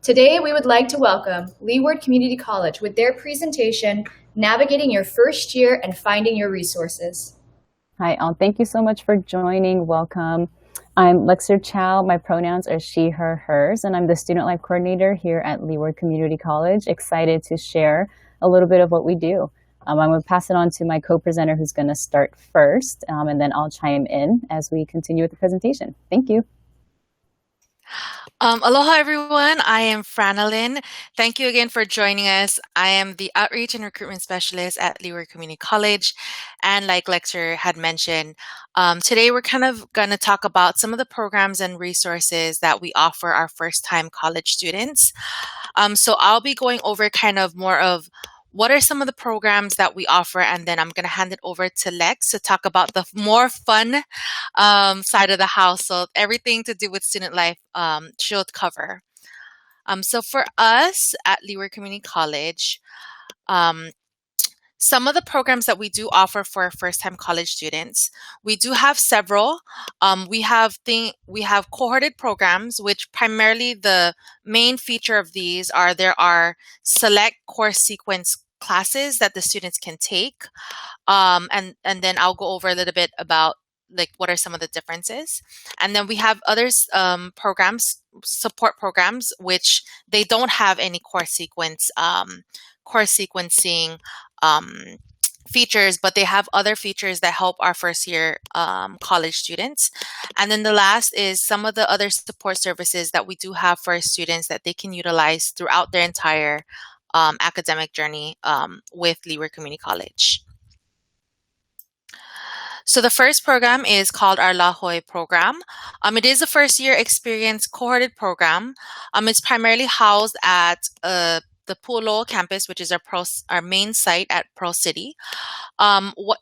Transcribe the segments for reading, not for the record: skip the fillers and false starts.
Today, we would like to welcome Leeward Community College with their presentation, Navigating Your First Year and Finding Your Resources. Hi, all. Thank you so much for joining. Welcome. I'm Lexer Chow. My pronouns are she, her, hers, and I'm the Student Life Coordinator here at Leeward Community College. Excited to share a little bit of what we do. I'm going to pass it on to my co-presenter who's going to start first, and then I'll chime in as we continue with the presentation. Thank you. Aloha, everyone. I am Franalyn. Thank you again for joining us. I am the Outreach and Recruitment Specialist at Leeward Community College. And like Lexer had mentioned, today we're kind of going to talk about some of the programs and resources that we offer our first-time college students. So I'll be going over kind of more of what are some of the programs that we offer, and then I'm going to hand it over to Lex to talk about the more fun side of the house. So everything to do with student life, she'll cover. So for us at Leeward Community College, some of the programs that we do offer for first-time college students, we do have several. We have cohorted programs, which primarily the main feature of these are there are select course sequence classes that the students can take, and then I'll go over a little bit about like what are some of the differences. And then we have others programs, support programs, which they don't have any course sequencing features, but they have other features that help our first year college students. And then the last is some of the other support services that we do have for our students that they can utilize throughout their entire academic journey with Leeward Community College. So the first program is called our La Jolla program. It is a first year experience cohorted program. It's primarily housed at the Pu'ulo'o campus, which is our main site at Pearl City.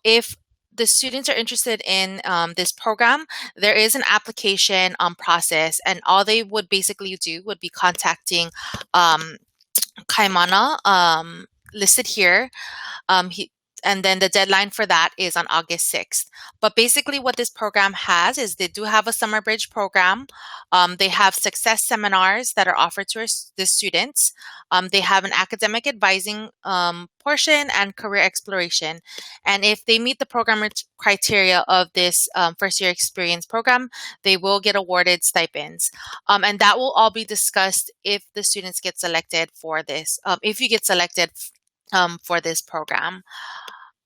If the students are interested in this program, there is an application process, and all they would basically do would be contacting Kaimana, listed here. And then the deadline for that is on August 6th. But basically what this program has is they do have a summer bridge program. They have success seminars that are offered to the students. They have an academic advising portion and career exploration. And if they meet the program criteria of this first year experience program, they will get awarded stipends. And that will all be discussed if the students get selected for this, if you get selected for this program.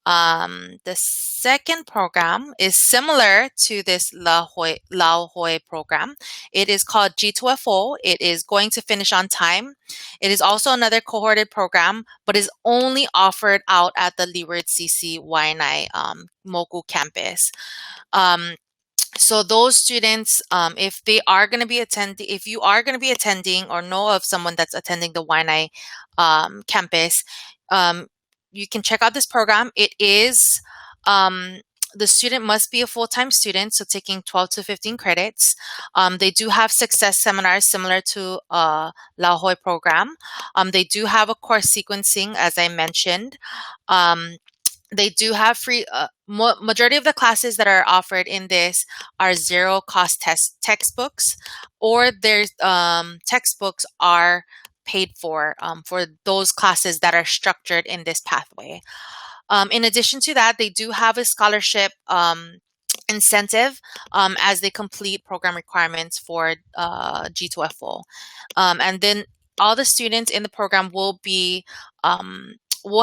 The second program is similar to this La Jolla program. It is called G2FO. It is going to finish on time. It is also another cohorted program, but is only offered out at the Leeward CC Waianae Moku campus. So those students, if you are going to be attending or know of someone that's attending the Waianae campus, you can check out this program. It is, the student must be a full-time student, so taking 12 to 15 credits. They do have success seminars similar to La Jolla program. They do have a course sequencing, as I mentioned. They do have free, majority of the classes that are offered in this are zero cost textbooks, or their textbooks are paid for those classes that are structured in this pathway. In addition to that, they do have a scholarship incentive as they complete program requirements for G2FO. And then all the students in the program will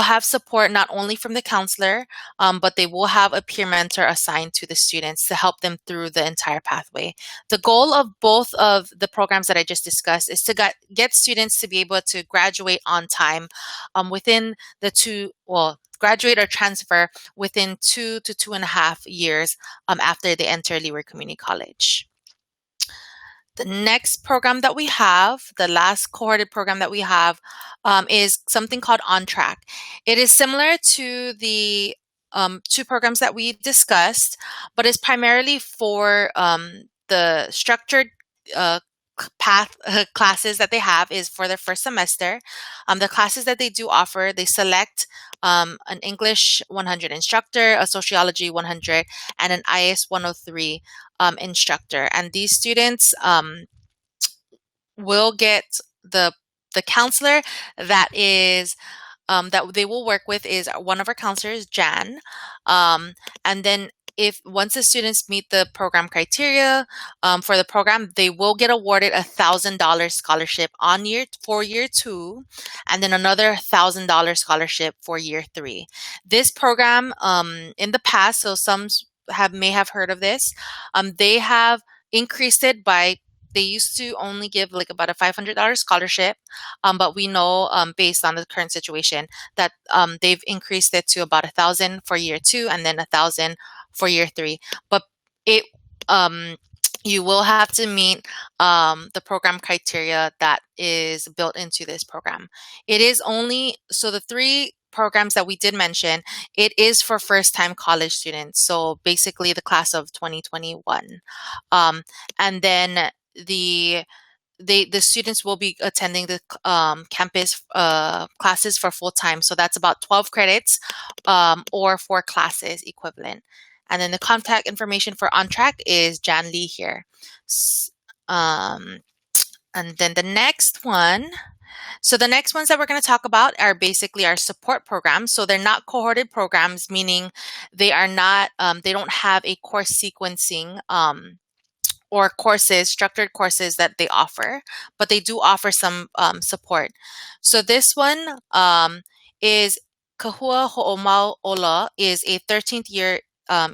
have support not only from the counselor, but they will have a peer mentor assigned to the students to help them through the entire pathway. The goal of both of the programs that I just discussed is to get students to be able to graduate on time within graduate or transfer within 2 to 2.5 years after they enter Leeward Community College. The next program that we have, the last cohorted program that we have, is something called On Track. It is similar to the two programs that we discussed, but it's primarily for the structured path classes that they have is for their first semester. The classes that they do offer, they select an English 100 instructor, a Sociology 100, and an IS 103 instructor. And these students will get the the counselor that is that they will work with is one of our counselors, Jan. And then if once the students meet the program criteria for the program, they will get awarded $1,000 scholarship for year 2, and then another $1,000 scholarship for year 3. This program, in the past, so some may have heard of this. They have increased it by. They used to only give like about a $500 scholarship, but we know based on the current situation that they've increased it to about 1,000 for year 2 and then 1,000 for year 3. But it you will have to meet the program criteria that is built into this program. It is only so the 3 programs that we did mention, it is for first-time college students. So basically the class of 2021. And then the students will be attending the campus classes for full time. So that's about 12 credits or 4 classes equivalent. And then the contact information for On Track is Jan Lee here. And then the next one. So the next ones that we're going to talk about are basically our support programs. So they're not cohorted programs, meaning they are not, they don't have a course sequencing or courses, structured courses that they offer, but they do offer some support. So this one is Kahua Ho'omau Ola is a 13th year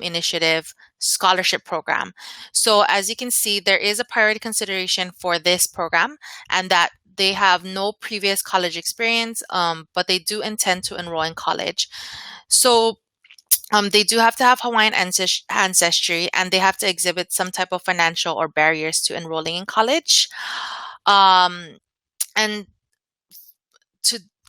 initiative scholarship program. So as you can see, there is a priority consideration for this program, and that they have no previous college experience, but they do intend to enroll in college. So they do have to have Hawaiian ancestry, and they have to exhibit some type of financial or barriers to enrolling in college. And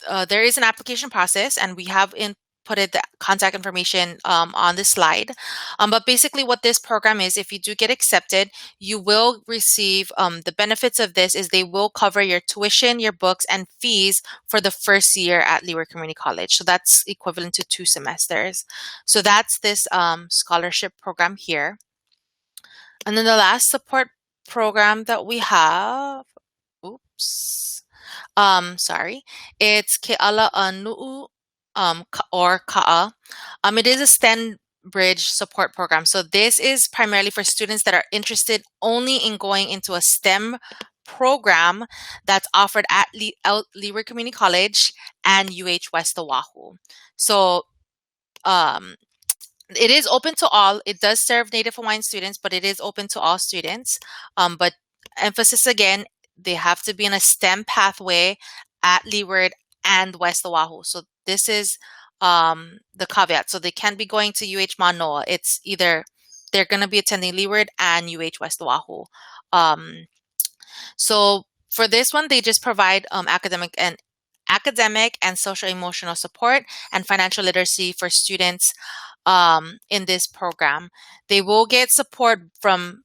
there is an application process, and we have inputted the contact information on this slide. But basically what this program is, if you do get accepted, you will receive the benefits of this is they will cover your tuition, your books, and fees for the first year at Leeward Community College. So that's equivalent to 2 semesters. So that's this scholarship program here. And then the last support program that we have, it's Ke'ala Nu'u or Ka'a. It is a STEM Bridge support program. So this is primarily for students that are interested only in going into a STEM program that's offered at Leeward Community College and West Oahu. So it is open to all. It does serve Native Hawaiian students, but it is open to all students. But emphasis again, they have to be in a STEM pathway at Leeward and West Oahu. So this is the caveat. So they can't be going to Manoa. It's either they're going to be attending Leeward and West Oahu. So for this one, they just provide academic and social emotional support and financial literacy for students in this program. They will get support from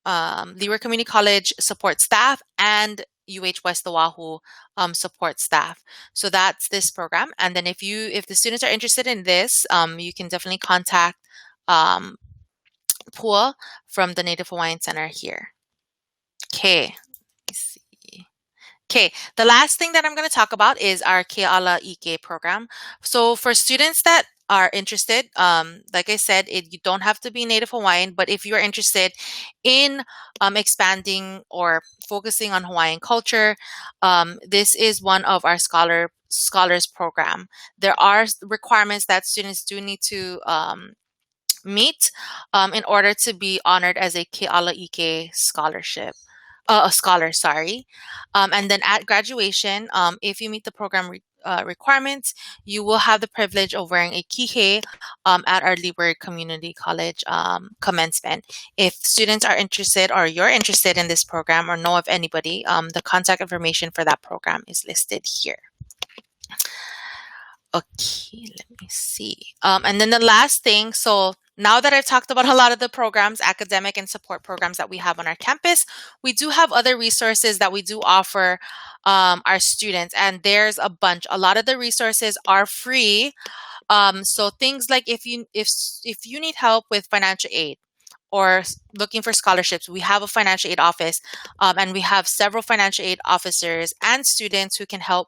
Leeward Community College support staff and West Oahu support staff. So that's this program. And then if the students are interested in this, you can definitely contact Pua from the Native Hawaiian Center here. Okay. Okay, the last thing that I'm going to talk about is our Ke'ala Ike program. So for students that are interested, like I said, you don't have to be Native Hawaiian, but if you are interested in expanding or focusing on Hawaiian culture, this is one of our scholars program. There are requirements that students do need to meet in order to be honored as a Ke'ala Ike scholarship. A scholar, sorry. And then at graduation, if you meet the program requirements, you will have the privilege of wearing a kihei at our Leeward Community College commencement. If students are interested or you're interested in this program or know of anybody, the contact information for that program is listed here. Okay, let me see. And then the last thing, so now that I've talked about a lot of the programs, academic and support programs that we have on our campus, we do have other resources that we do offer our students, and there's a bunch. A lot of the resources are free. So things like if you need help with financial aid, or looking for scholarships, we have a financial aid office, and we have several financial aid officers and students who can help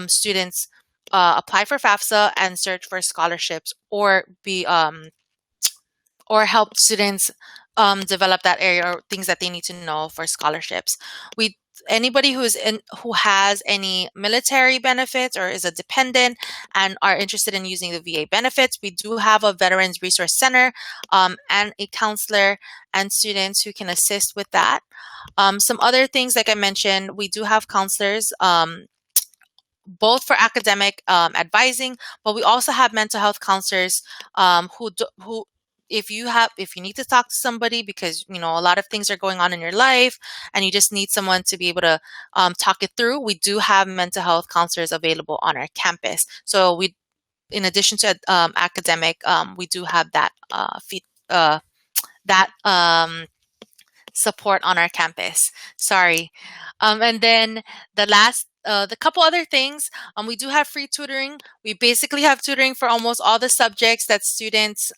students apply for FAFSA and search for scholarships, or help students develop that area or things that they need to know for scholarships. Anybody who has any military benefits or is a dependent and are interested in using the VA benefits, we do have a Veterans Resource Center and a counselor and students who can assist with that. Some other things, like I mentioned, we do have counselors, both for academic advising, but we also have mental health counselors who if you need to talk to somebody because a lot of things are going on in your life and you just need someone to be able to talk it through, we do have mental health counselors available on our campus. So in addition to academic, we do have that support on our campus. Sorry. And then the couple other things, we do have free tutoring. We basically have tutoring for almost all the subjects that students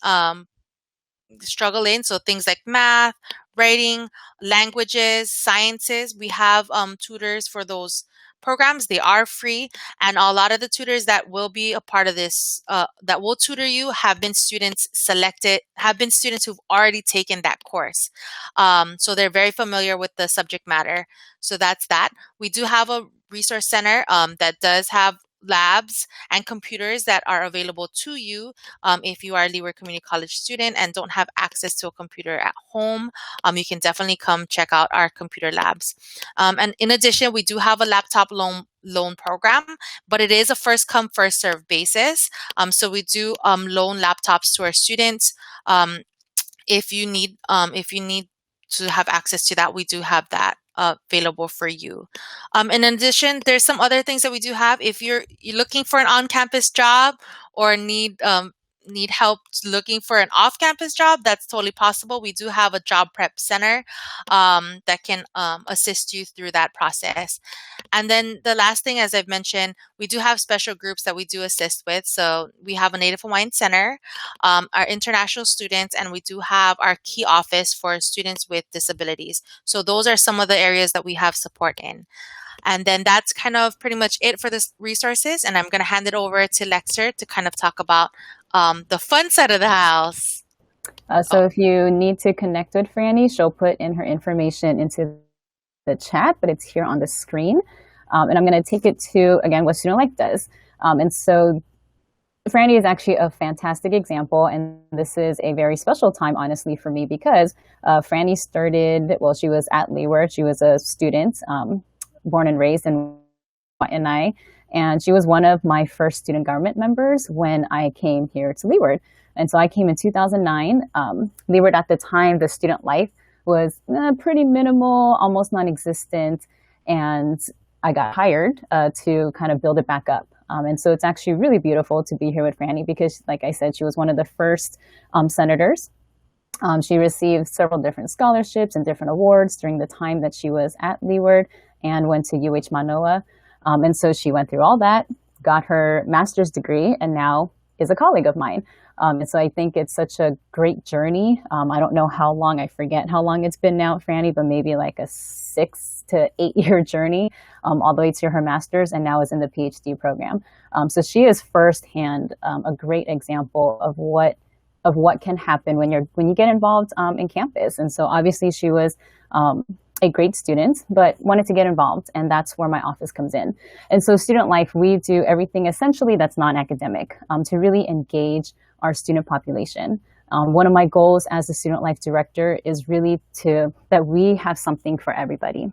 struggle in. So things like math, writing, languages, sciences. We have tutors for those programs. They are free, and a lot of the tutors that will be a part of this, that will tutor you, have been students who've already taken that course. So they're very familiar with the subject matter. So that's that. We do have a resource center that does have labs and computers that are available to you if you are a Leeward Community College student and don't have access to a computer at home. You can definitely come check out our computer labs. And in addition, we do have a laptop loan program, but it is a first come first serve basis. So we do loan laptops to our students. If you need to have access to that, we do have that available for you. In addition, there's some other things that we do have. If you're looking for an on-campus job or need help looking for an off-campus job, that's totally possible. We do have a job prep center that can assist you through that process. And then the last thing, as I've mentioned, we do have special groups that we do assist with. So we have a Native Hawaiian Center, our international students, and we do have our key office for students with disabilities. So those are some of the areas that we have support in. And then that's kind of pretty much it for the resources. And I'm going to hand it over to Lexer to kind of talk about the fun side of the house. So if you need to connect with Franny, she'll put in her information into the chat, but it's here on the screen. And I'm going to take it to, again, what Student Life does. And so Franny is actually a fantastic example, and this is a very special time, honestly, for me, because Franny started, she was at Leeward. She was a student, born and raised in Waianae, and she was one of my first student government members when I came here to Leeward. And so I came in 2009. Leeward at the time, the student life was pretty minimal, almost non-existent, and I got hired to kind of build it back up. And so it's actually really beautiful to be here with Franny because, like I said, she was one of the first senators. She received several different scholarships and different awards during the time that she was at Leeward and went to UH Manoa. And so she went through all that, got her master's degree, and now is a colleague of mine. And so I think it's such a great journey. I don't know how long, I forget how long it's been now, Franny, but maybe like a 6 to 8 year journey all the way to her master's, and now is in the PhD program. So she is firsthand a great example of what can happen when you get involved in campus. And so obviously she was a great student, but wanted to get involved, and that's where my office comes in. And so Student Life, we do everything essentially that's non-academic to really engage our student population. One of my goals as the Student Life Director is really that we have something for everybody,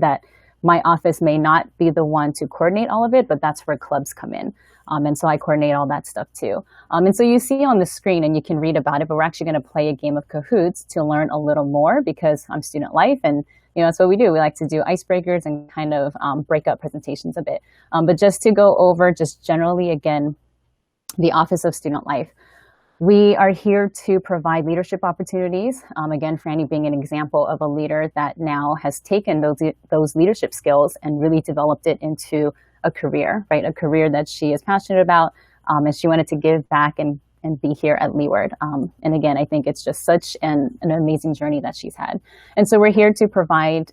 that my office may not be the one to coordinate all of it, but that's where clubs come in. And so I coordinate all that stuff too. And so you see on the screen, and you can read about it, but we're actually going to play a game of Kahoots to learn a little more because I'm Student Life, and that's what we do. We like to do icebreakers and kind of break up presentations a bit. But just to go over just generally, again, the Office of Student Life. We are here to provide leadership opportunities. Again, Franny being an example of a leader that now has taken those leadership skills and really developed it into a career, right? A career that she is passionate about, and she wanted to give back and and be here at Leeward. And again, I think it's just such an amazing journey that she's had. And so we're here to provide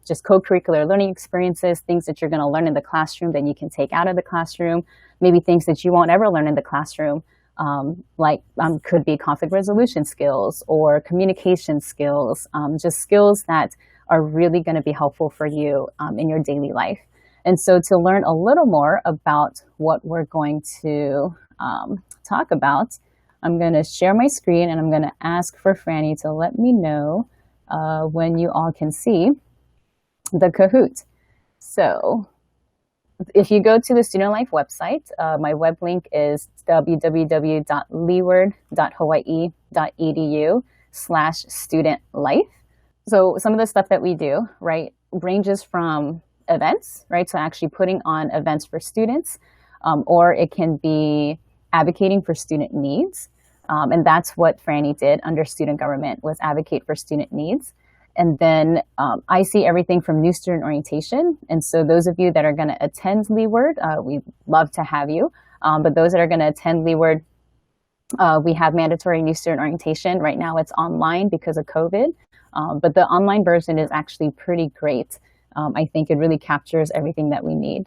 just co-curricular learning experiences, things that you're going to learn in the classroom that you can take out of the classroom, maybe things that you won't ever learn in the classroom, could be conflict resolution skills or communication skills, just skills that are really going to be helpful for you in your daily life. And so to learn a little more about what we're going to talk about, I'm going to share my screen and I'm going to ask for Franny to let me know when you all can see the Kahoot. So if you go to the Student Life website, my web link is www.leeward.hawaii.edu/studentlife. So some of the stuff that we do, right, ranges from events, right? So actually putting on events for students, or it can be advocating for student needs. And that's what Franny did under student government, was advocate for student needs. And then I see everything from new student orientation. And so those of you that are going to attend Leeward, we'd love to have you. But those that are going to attend Leeward, we have mandatory new student orientation. Right now it's online because of COVID. But the online version is actually pretty great. I think it really captures everything that we need.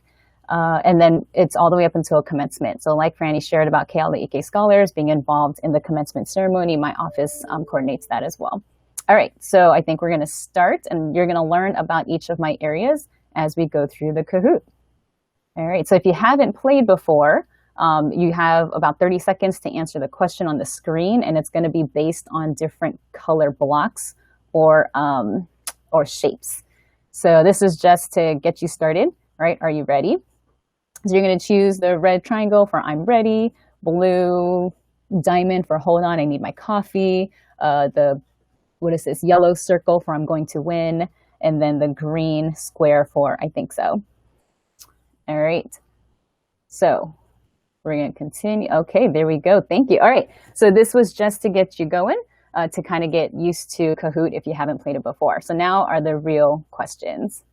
And then it's all the way up until commencement. So like Franny shared about Ke'ala'ike scholars being involved in the commencement ceremony, my office coordinates that as well. All right, so I think we're going to start, and you're going to learn about each of my areas as we go through the Kahoot. All right, so if you haven't played before, you have about 30 seconds to answer the question on the screen, and it's going to be based on different color blocks or shapes. So this is just to get you started, right? Are you ready? So you're going to choose the red triangle for I'm ready, blue diamond for hold on, I need my coffee, what is this, yellow circle for I'm going to win, and then the green square for I think so. All right, so we're going to continue. Okay, there we go. Thank you. All right, so this was just to get you going, to kind of get used to Kahoot if you haven't played it before. So now are the real questions.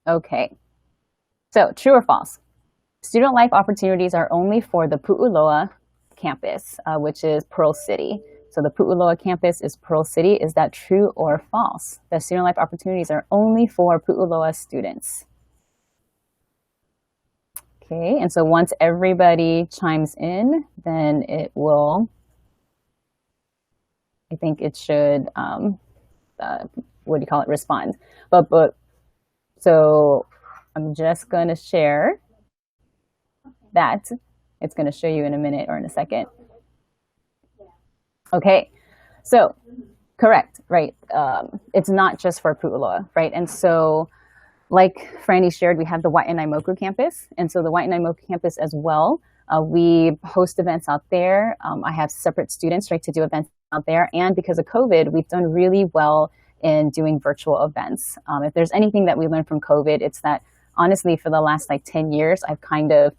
Okay, so true or false? Student life opportunities are only for the Pu'uloa campus, which is Pearl City. So the Pu'uloa campus is Pearl City. Is that true or false? The student life opportunities are only for Pu'uloa students. Okay, and so once everybody chimes in, then it will, I think it should, what do you call it, respond. But so I'm just going to share that. It's going to show you in a minute or in a second. Okay, so correct, right? It's not just for Pu'uloa, right? And so like Franny shared, we have the Waianaimoku campus. And so the Waianaimoku campus as well, we host events out there. I have separate students, right, to do events out there. And because of COVID, we've done really well in doing virtual events. If there's anything that we learned from COVID, it's that honestly, for the last like 10 years, I've kind of,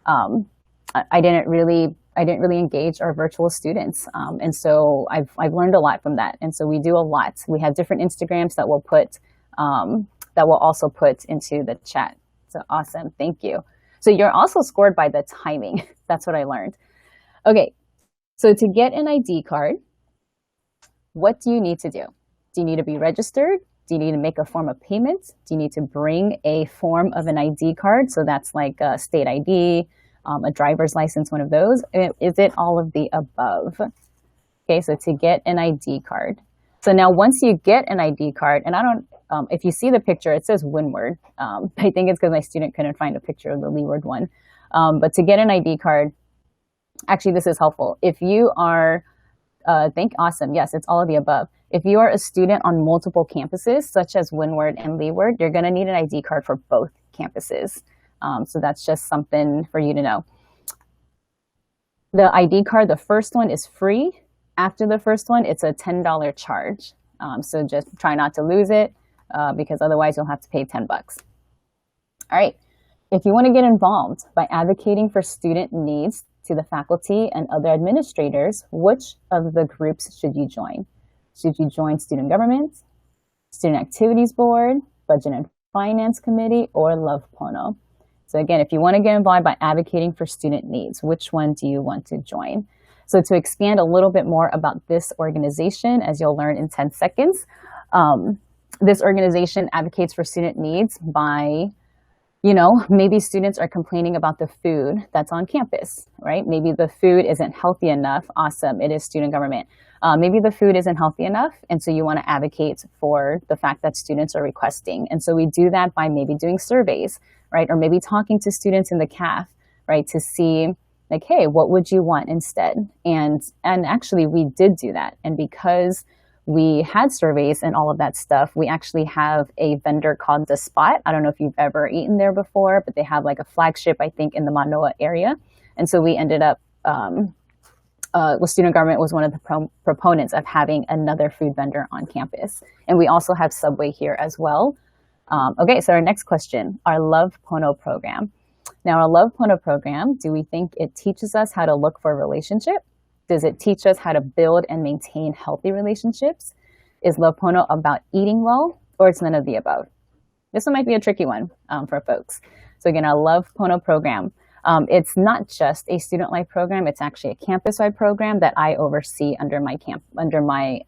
I didn't really engage our virtual students. And so I've learned a lot from that. And so we do a lot. We have different Instagrams that we'll put, that we'll also put into the chat. So awesome, thank you. So you're also scored by the timing. That's what I learned. Okay, so to get an ID card, what do you need to do? Do you need to be registered? Do you need to make a form of payment? Do you need to bring a form of an ID card? So that's like a state ID, a driver's license, one of those. Is it all of the above? Okay, so to get an ID card. So now once you get an ID card, and I don't, if you see the picture, it says Windward. I think it's because my student couldn't find a picture of the Leeward one. But to get an ID card, actually this is helpful. If you are, awesome, yes, it's all of the above. If you are a student on multiple campuses, such as Windward and Leeward, you're gonna need an ID card for both campuses. So that's just something for you to know. The ID card, the first one is free. After the first one, it's a $10 charge. So just try not to lose it because otherwise you'll have to pay 10 bucks. All right, if you want to get involved by advocating for student needs to the faculty and other administrators, which of the groups should you join? Should you join student government, student activities board, budget and finance committee, or Love Pono? So again, if you want to get involved by advocating for student needs, which one do you want to join? So to expand a little bit more about this organization, as you'll learn in 10 seconds, this organization advocates for student needs by, maybe students are complaining about the food that's on campus, right? Maybe the food isn't healthy enough. Awesome, it is student government. Maybe the food isn't healthy enough, and so you want to advocate for the fact that students are requesting. And so we do that by maybe doing surveys, right? Or maybe talking to students in the CAF, right, to see, like, hey, what would you want instead? And actually, we did do that. And because we had surveys and all of that stuff, we actually have a vendor called The Spot. I don't know if you've ever eaten there before, but they have like a flagship, I think, in the Manoa area. And so we ended up, student government was one of the proponents of having another food vendor on campus. And we also have Subway here as well. Okay, so our next question, our Love Pono program. Now, our Love Pono program, do we think it teaches us how to look for a relationship? Does it teach us how to build and maintain healthy relationships? Is Love Pono about eating well, or it's none of the above? This one might be a tricky one for folks. So again, our Love Pono program, it's not just a student life program. It's actually a campus-wide program that I oversee under my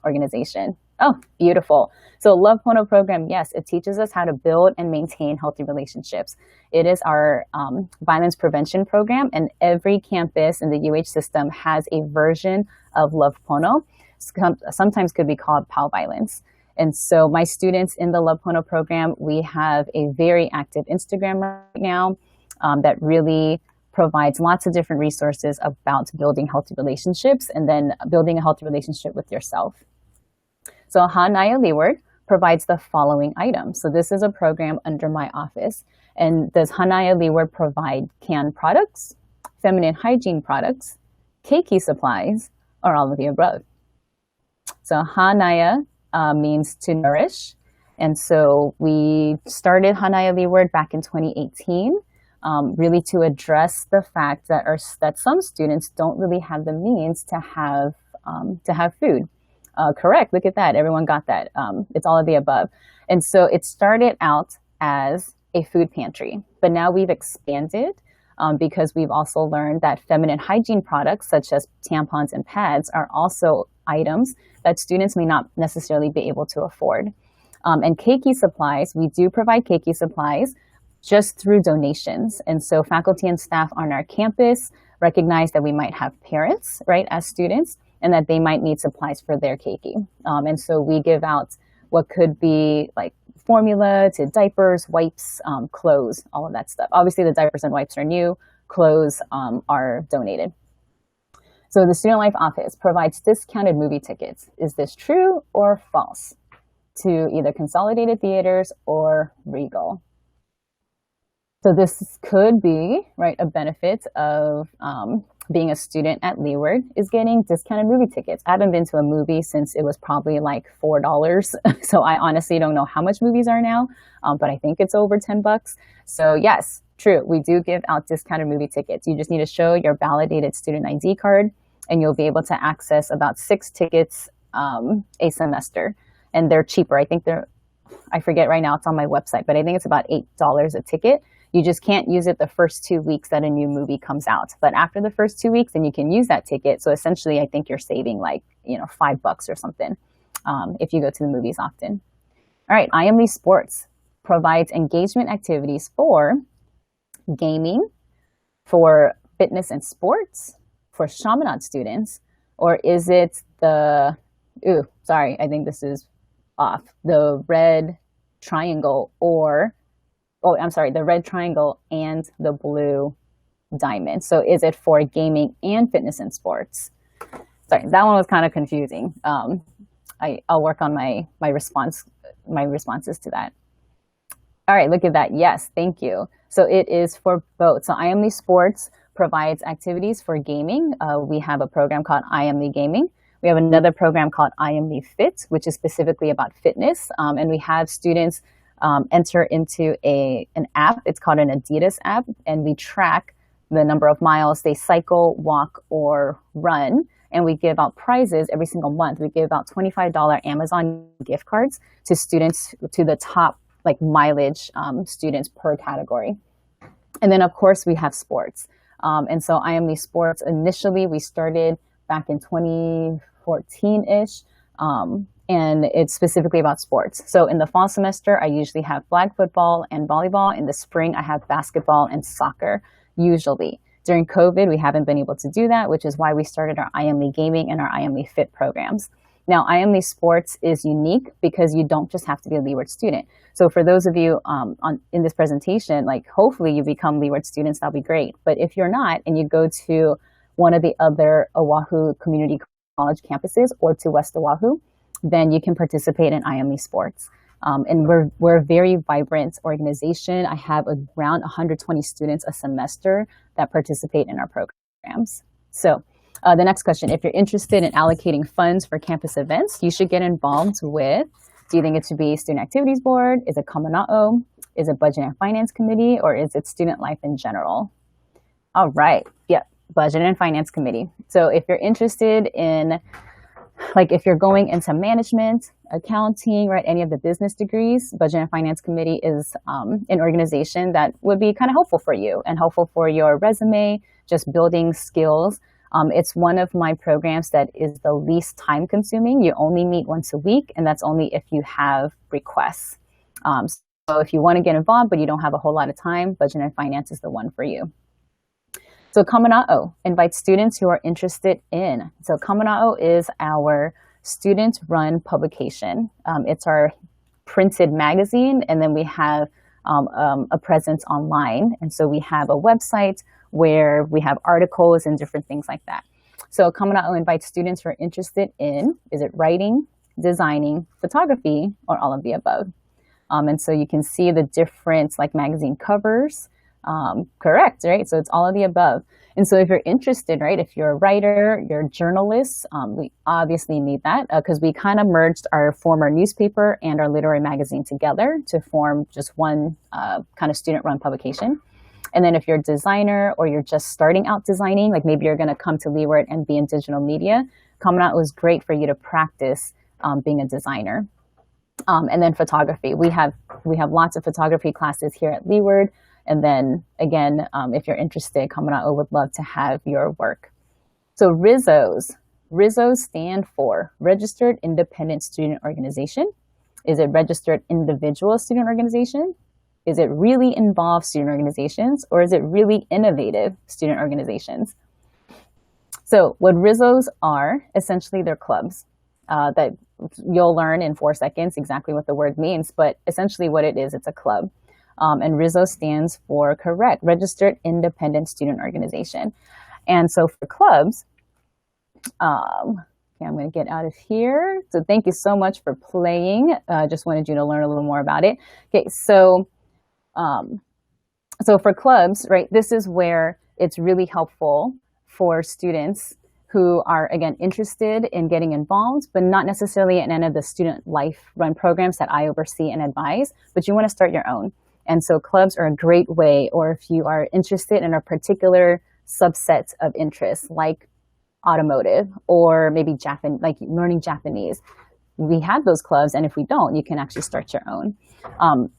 organization. Oh, beautiful. So Love Pono program, yes, it teaches us how to build and maintain healthy relationships. It is our violence prevention program, and every campus in the UH system has a version of Love Pono. Sometimes could be called PAL violence. And so my students in the Love Pono program, we have a very active Instagram right now that really provides lots of different resources about building healthy relationships and then building a healthy relationship with yourself. So Hanaya Leeward provides the following items. So this is a program under my office. And does Hanaya Leeward provide canned products, feminine hygiene products, keiki supplies, or all of the above? So Hanaya means to nourish. And so we started Hanaya Leeward back in 2018, really to address the fact that some students don't really have the means to have food. Correct. Look at that. Everyone got that. It's all of the above. And so it started out as a food pantry, but now we've expanded because we've also learned that feminine hygiene products such as tampons and pads are also items that students may not necessarily be able to afford. And keiki supplies, we do provide keiki supplies just through donations. And so faculty and staff on our campus recognize that we might have parents, right, as students, and that they might need supplies for their keiki. And so we give out what could be like formula to diapers, wipes, clothes, all of that stuff. Obviously, the diapers and wipes are new. Clothes are donated. So the Student Life Office provides discounted movie tickets. Is this true or false? To either Consolidated Theaters or Regal. So this could be, right, a benefit of being a student at Leeward is getting discounted movie tickets. I haven't been to a movie since it was probably like $4. So I honestly don't know how much movies are now, but I think it's over $10. So yes, true. We do give out discounted movie tickets. You just need to show your validated student ID card and you'll be able to access about 6 tickets a semester. And they're cheaper. I forget right now, it's on my website, but I think it's about $8 a ticket. You just can't use it the first 2 weeks that a new movie comes out. But after the first 2 weeks, then you can use that ticket. So essentially, I think you're saving like, $5 or something if you go to the movies often. All right, IMLE Sports provides engagement activities for gaming, for fitness and sports, for Chaminade students, or is it I think this is off, the red triangle the red triangle and the blue diamond. So is it for gaming and fitness and sports? Sorry, that one was kind of confusing. I'll work on my responses to that. All right, look at that. Yes, thank you. So it is for both. So IMLE Sports provides activities for gaming. We have a program called IMLE Gaming. We have another program called IMLE Fit, which is specifically about fitness. And we have students enter into an app. It's called an Adidas app, and we track the number of miles they cycle, walk, or run. And we give out prizes every single month. We give out $25 Amazon gift cards to students, to the top mileage students per category. And then, of course, we have sports. And so IME Sports, initially, we started back in 2014-ish. And it's specifically about sports. So in the fall semester, I usually have flag football and volleyball. In the spring, I have basketball and soccer, usually. During COVID, we haven't been able to do that, which is why we started our IME Gaming and our IME Fit programs. Now, IME Sports is unique because you don't just have to be a Leeward student. So for those of you in this presentation, like hopefully you become Leeward students, that'll be great. But if you're not and you go to one of the other Oahu Community College campuses or to West Oahu, then you can participate in IME Sports. And we're a very vibrant organization. I have around 120 students a semester that participate in our programs. So the next question, if you're interested in allocating funds for campus events, you should get involved with, do you think it should be Student Activities Board? Is it Kamana'o? Is it Budget and Finance Committee? Or is it Student Life in general? All right, yeah, Budget and Finance Committee. So if you're interested in, like if you're going into management, accounting, right, any of the business degrees, Budget and Finance Committee is an organization that would be kind of helpful for you and helpful for your resume, just building skills. It's one of my programs that is the least time consuming. You only meet once a week, and that's only if you have requests. So if you want to get involved, but you don't have a whole lot of time, Budget and Finance is the one for you. So Kamana'o invites students who are interested in. So Kamana'o is our student-run publication. It's our printed magazine, and then we have a presence online. And so we have a website where we have articles and different things like that. So Kamana'o invites students who are interested in, is it writing, designing, photography, or all of the above? And so you can see the different like magazine covers. Correct, right? So it's all of the above. And so if you're interested, right, if you're a writer, you're a journalist, we obviously need that because we kind of merged our former newspaper and our literary magazine together to form just one kind of student-run publication. And then if you're a designer or you're just starting out designing, like maybe you're going to come to Leeward and be in digital media, Kamana'o is great for you to practice being a designer. And then photography. We have lots of photography classes here at Leeward. And then again, if you're interested, Kamana'o would love to have your work. So RISOs. RISOs stand for Registered Independent Student Organization. Is it Registered Individual Student Organization? Is it really involved student organizations? Or is it really innovative student organizations? So what RISOs are, essentially they're clubs that you'll learn in 4 seconds exactly what the word means, but essentially what it is, it's a club. And RISO stands for correct, Registered Independent Student Organization. And so for clubs, okay, I'm going to get out of here. So thank you so much for playing. Just wanted you to learn a little more about it. Okay, so for clubs, right, this is where it's really helpful for students who are, again, interested in getting involved, but not necessarily in any of the student life run programs that I oversee and advise, but you want to start your own. And so clubs are a great way, or if you are interested in a particular subset of interests, like automotive or maybe like learning Japanese, we have those clubs, and if we don't, you can actually start your own.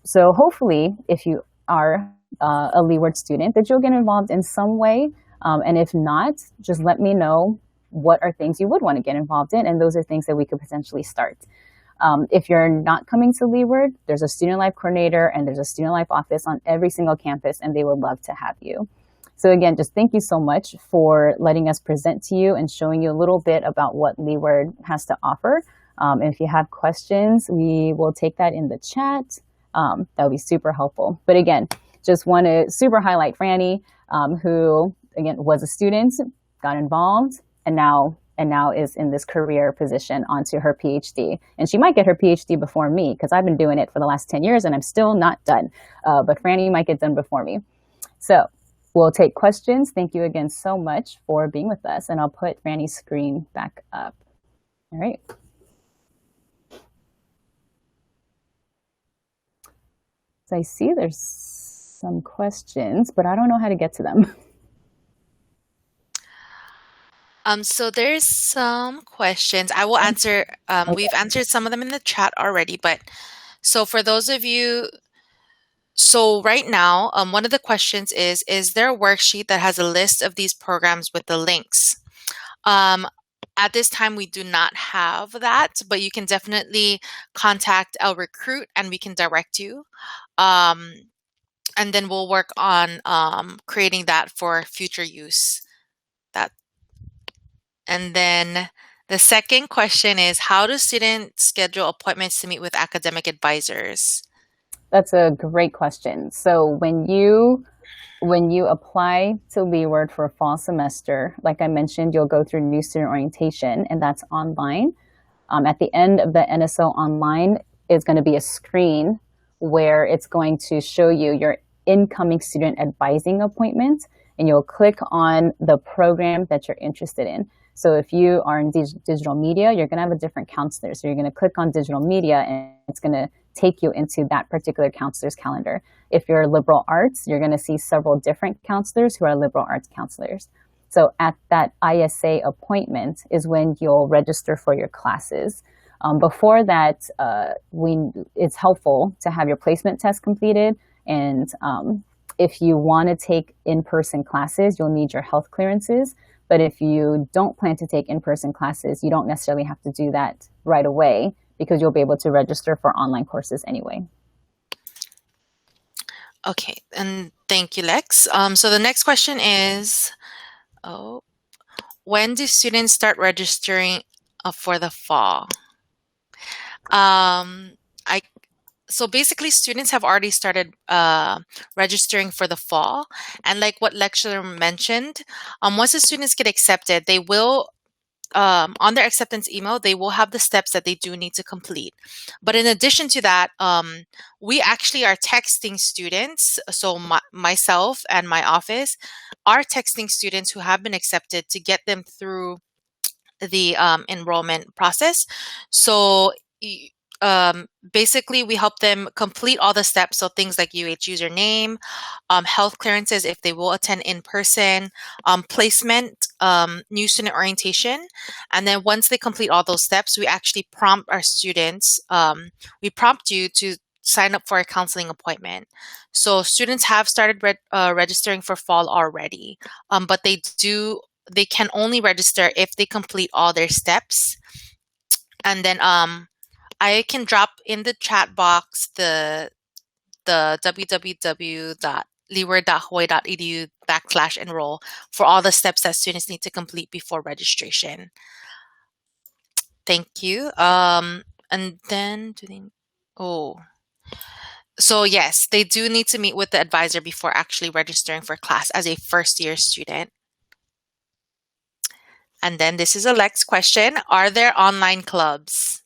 So hopefully, if you are a Leeward student, that you'll get involved in some way. And if not, just let me know what are things you would want to get involved in, and those are things that we could potentially start. If you're not coming to Leeward, there's a student life coordinator and there's a student life office on every single campus, and they would love to have you. So again, just thank you so much for letting us present to you and showing you a little bit about what Leeward has to offer. If you have questions, we will take that in the chat. That would be super helpful. But again, just want to super highlight Franny, who again was a student, got involved, and now is in this career position onto her PhD. And she might get her PhD before me because I've been doing it for the last 10 years and I'm still not done. But Franny might get done before me. So we'll take questions. Thank you again so much for being with us. And I'll put Franny's screen back up. All right. So I see there's some questions, but I don't know how to get to them. So there's some questions. I will answer. Okay. We've answered some of them in the chat already, but so for those of you So right now, one of the questions is there a worksheet that has a list of these programs with the links? Um, at this time, we do not have that, but you can definitely contact our recruit and we can direct you. Um, and then we'll work on creating that for future use. That, and then the second question is, how do students schedule appointments to meet with academic advisors? That's a great question. So when you apply to Leeward for a fall semester, like I mentioned, you'll go through new student orientation, and that's online. At the end of the NSO online is going to be a screen where it's going to show you your incoming student advising appointment, and you'll click on the program that you're interested in. So if you are in digital media, you're going to have a different counselor. So you're going to click on digital media, and it's going to take you into that particular counselor's calendar. If you're liberal arts, you're going to see several different counselors who are liberal arts counselors. So at that ISA appointment is when you'll register for your classes. Before that, it's helpful to have your placement test completed. And if you want to take in-person classes, you'll need your health clearances. But if you don't plan to take in-person classes, you don't necessarily have to do that right away because you'll be able to register for online courses anyway. Okay, and thank you, Lex. So the next question is, when do students start registering for the fall? So basically, students have already started registering for the fall, and like what lecturer mentioned, once the students get accepted, they will on their acceptance email, they will have the steps that they do need to complete. But in addition to that, we actually are texting students. So myself and my office are texting students who have been accepted to get them through the enrollment process. So basically, we help them complete all the steps. So things like UH username, health clearances if they will attend in person, placement, new student orientation. And then once they complete all those steps, we actually prompt our students. We prompt you to sign up for a counseling appointment. So students have started registering for fall already, but they can only register if they complete all their steps. And then I can drop in the chat box the www.leeward.hawaii.edu/enroll for all the steps that students need to complete before registration. Thank you. And then so yes, they do need to meet with the advisor before actually registering for class as a first year student. And then this is a Lex question. Are there online clubs?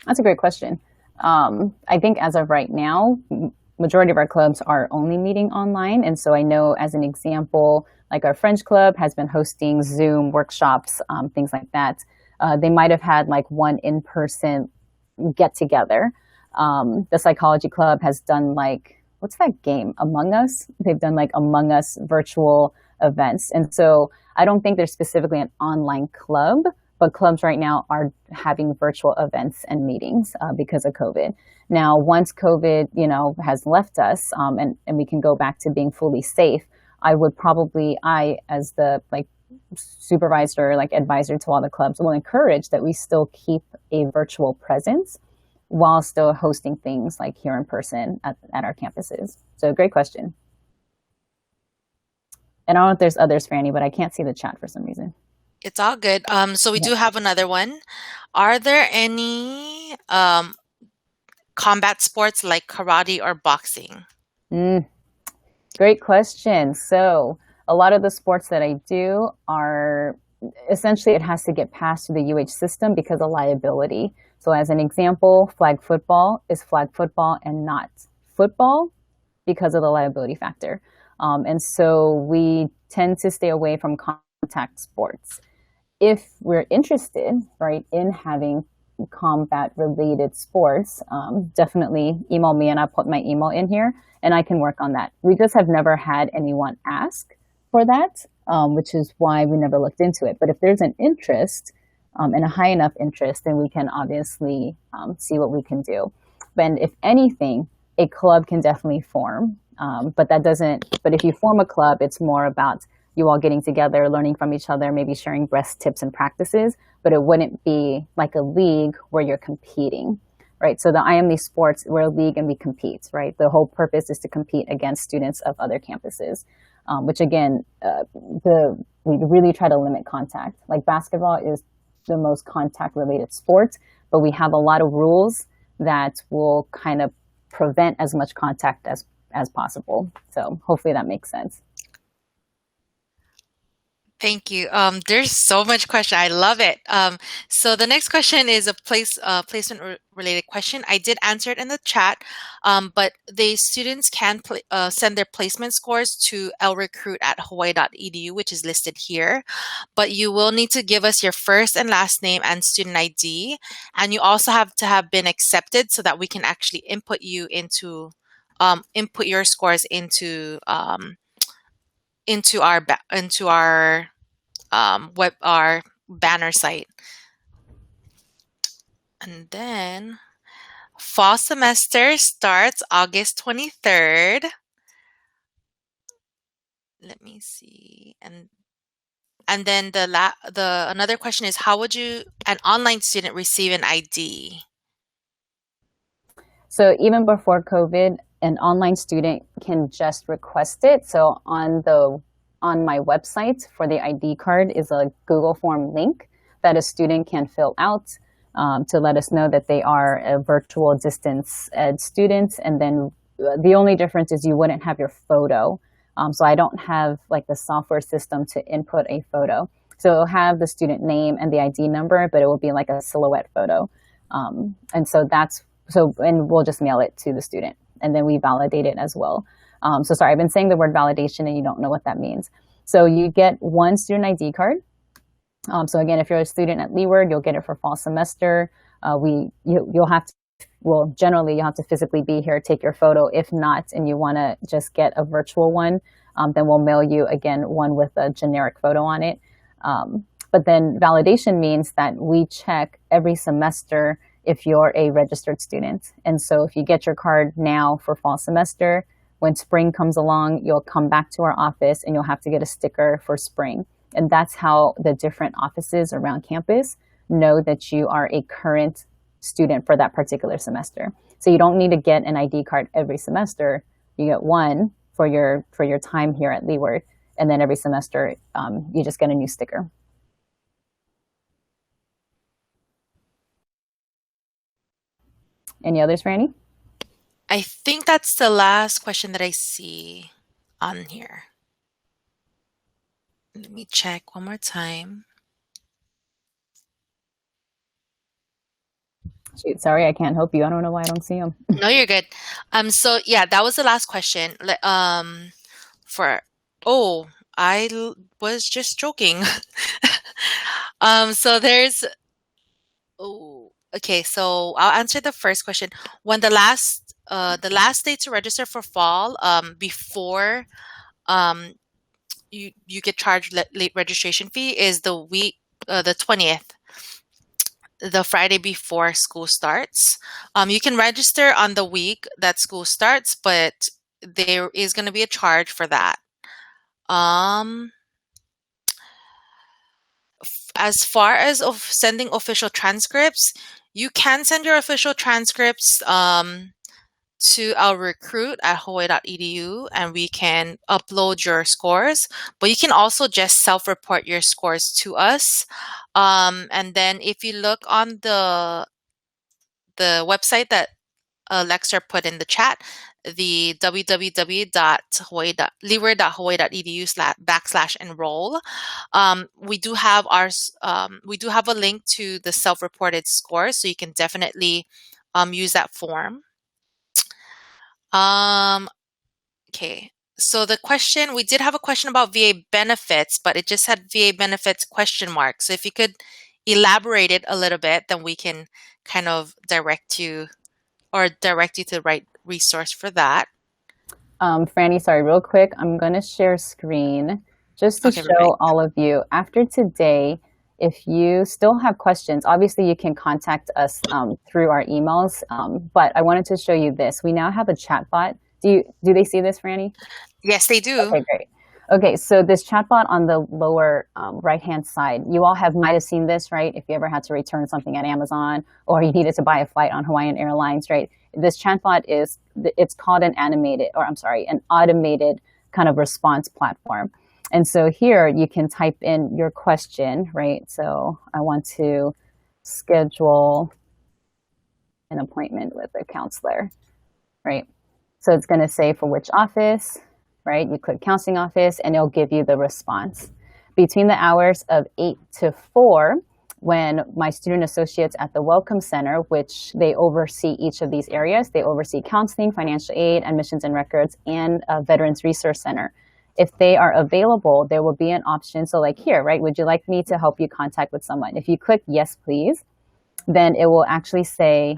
That's a great question. I think as of right now, majority of our clubs are only meeting online. And so I know as an example, like our French club has been hosting Zoom workshops, things like that. They might have had like one in-person get together. The psychology club has done like, what's that game? Among Us? They've done like Among Us virtual events. And so I don't think there's specifically an online club, but clubs right now are having virtual events and meetings because of COVID. Now, once COVID, has left us and we can go back to being fully safe, I as the supervisor, advisor to all the clubs, will encourage that we still keep a virtual presence while still hosting things like here in person at our campuses. So great question. And I don't know if there's others, Franny, but I can't see the chat for some reason. It's all good. So we do have another one. Are there any combat sports like karate or boxing? Great question. So a lot of the sports that I do are essentially it has to get passed through the UH system because of liability. So as an example, flag football is flag football and not football because of the liability factor. And so we tend to stay away from contact sports. If we're interested, right, in having combat-related sports, definitely email me and I'll put my email in here and I can work on that. We just have never had anyone ask for that, which is why we never looked into it. But if there's an interest and a high enough interest, then we can obviously see what we can do. And if anything, a club can definitely form. But if you form a club, it's more about you all getting together, learning from each other, maybe sharing best tips and practices, but it wouldn't be like a league where you're competing, right? So the IME sports, we're a league and we compete, right? The whole purpose is to compete against students of other campuses, which again, we really try to limit contact. Like basketball is the most contact related sport, but we have a lot of rules that will kind of prevent as much contact as possible. So hopefully that makes sense. Thank you. There's so much question. I love it. So the next question is a placement related question. I did answer it in the chat, but the students can send their placement scores to lrecruit@hawaii.edu, which is listed here. But you will need to give us your first and last name and student ID, and you also have to have been accepted so that we can actually input your scores into our banner site. And then fall semester starts August 23rd. Let me see. And then another question is, how would an online student receive an ID? So even before COVID, an online student can just request it. So on my website for the ID card is a Google form link that a student can fill out to let us know that they are a virtual distance ed student. And then the only difference is you wouldn't have your photo. So I don't have like the software system to input a photo. So it'll have the student name and the ID number, but it will be like a silhouette photo. And we'll just mail it to the student, and then we validate it as well. So sorry, I've been saying the word validation and you don't know what that means. So you get one student ID card. So again, if you're a student at Leeward, you'll get it for fall semester. Generally you'll have to physically be here, take your photo. If not, and you want to just get a virtual one, then we'll mail you again one with a generic photo on it. But then validation means that we check every semester if you're a registered student. And so if you get your card now for fall semester, when spring comes along, you'll come back to our office and you'll have to get a sticker for spring. And that's how the different offices around campus know that you are a current student for that particular semester. So you don't need to get an ID card every semester. You get one for your time here at Leeward, and then every semester you just get a new sticker. Any others, Franny? I think that's the last question that I see on here. Let me check one more time. Shoot, sorry, I can't help you. I don't know why I don't see them. No, you're good. So yeah, that was the last question. I was just joking. So there's. Oh, okay. So I'll answer the first question. When the last day to register for fall, before you get charged late registration fee is the 20th, the Friday before school starts. You can register on the week that school starts, but there is going to be a charge for that. As far as sending official transcripts, you can send your official transcripts to our recruit@hawaii.edu, and we can upload your scores, but you can also just self-report your scores to us. And then if you look on the website that Lexer put in the chat, the www.leeward.hawaii.edu/enroll. We do have a link to the self-reported scores, so you can definitely use that form. Okay. So we did have a question about VA benefits, but it just had VA benefits ? So if you could elaborate it a little bit, then we can kind of direct you to the right resource for that. Franny, sorry, real quick. I'm going to share screen just to show all of you. After today, if you still have questions, obviously you can contact us through our emails, but I wanted to show you this. We now have a chat bot. Do they see this, Franny? Yes, they do. Okay, great. Okay, so this chatbot on the lower right-hand side, you all might have seen this, right? If you ever had to return something at Amazon or you needed to buy a flight on Hawaiian Airlines, right? This chatbot it's called an automated kind of response platform. And so here you can type in your question, right? So I want to schedule an appointment with a counselor, right? So it's going to say for which office, right? You click counseling office and it'll give you the response. Between the hours of 8 to 4, when my student associates at the Welcome Center, which they oversee each of these areas, they oversee counseling, financial aid, admissions and records, and a Veterans Resource Center. If they are available, there will be an option. So like here, right? Would you like me to help you contact with someone? If you click yes, please, then it will actually say,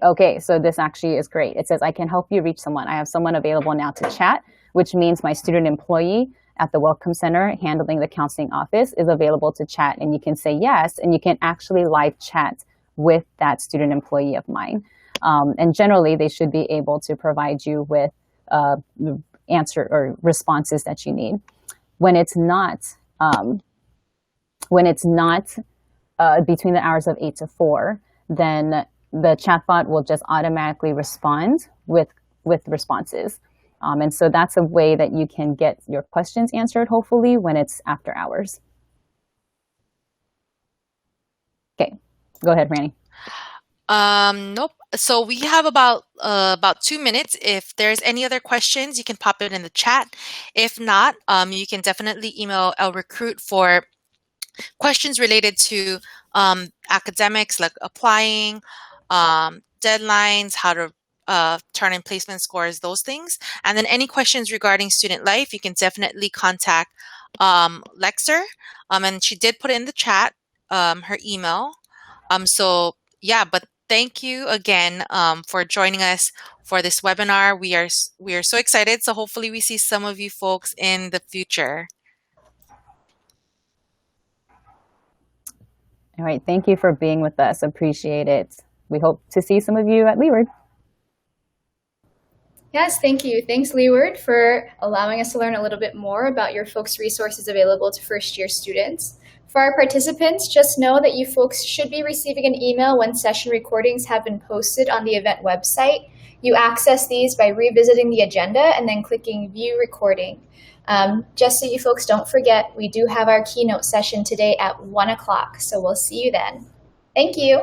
okay, so this actually is great. It says, I can help you reach someone. I have someone available now to chat, which means my student employee at the Welcome Center handling the counseling office is available to chat. And you can say yes, and you can actually live chat with that student employee of mine. And generally, they should be able to provide you with answer or responses that you need. When it's not between the hours of 8 to 4, then the chatbot will just automatically respond with responses. And so that's a way that you can get your questions answered, hopefully, when it's after hours. Okay, go ahead, Franny. Nope. So we have about 2 minutes. If there's any other questions, you can pop it in the chat. If not, you can definitely email our recruit for questions related to academics, like applying, deadlines, how to turn in placement scores, those things. And then any questions regarding student life, you can definitely contact Lexer. And she did put it in the chat, her email. So yeah, but thank you again for joining us for this webinar. We are so excited. So hopefully we see some of you folks in the future. All right, thank you for being with us. Appreciate it. We hope to see some of you at Leeward. Yes, thank you. Thanks, Leeward, for allowing us to learn a little bit more about your folks' resources available to first-year students. For our participants, just know that you folks should be receiving an email when session recordings have been posted on the event website. You access these by revisiting the agenda and then clicking View Recording. Just so you folks don't forget, we do have our keynote session today at 1 o'clock, so we'll see you then. Thank you.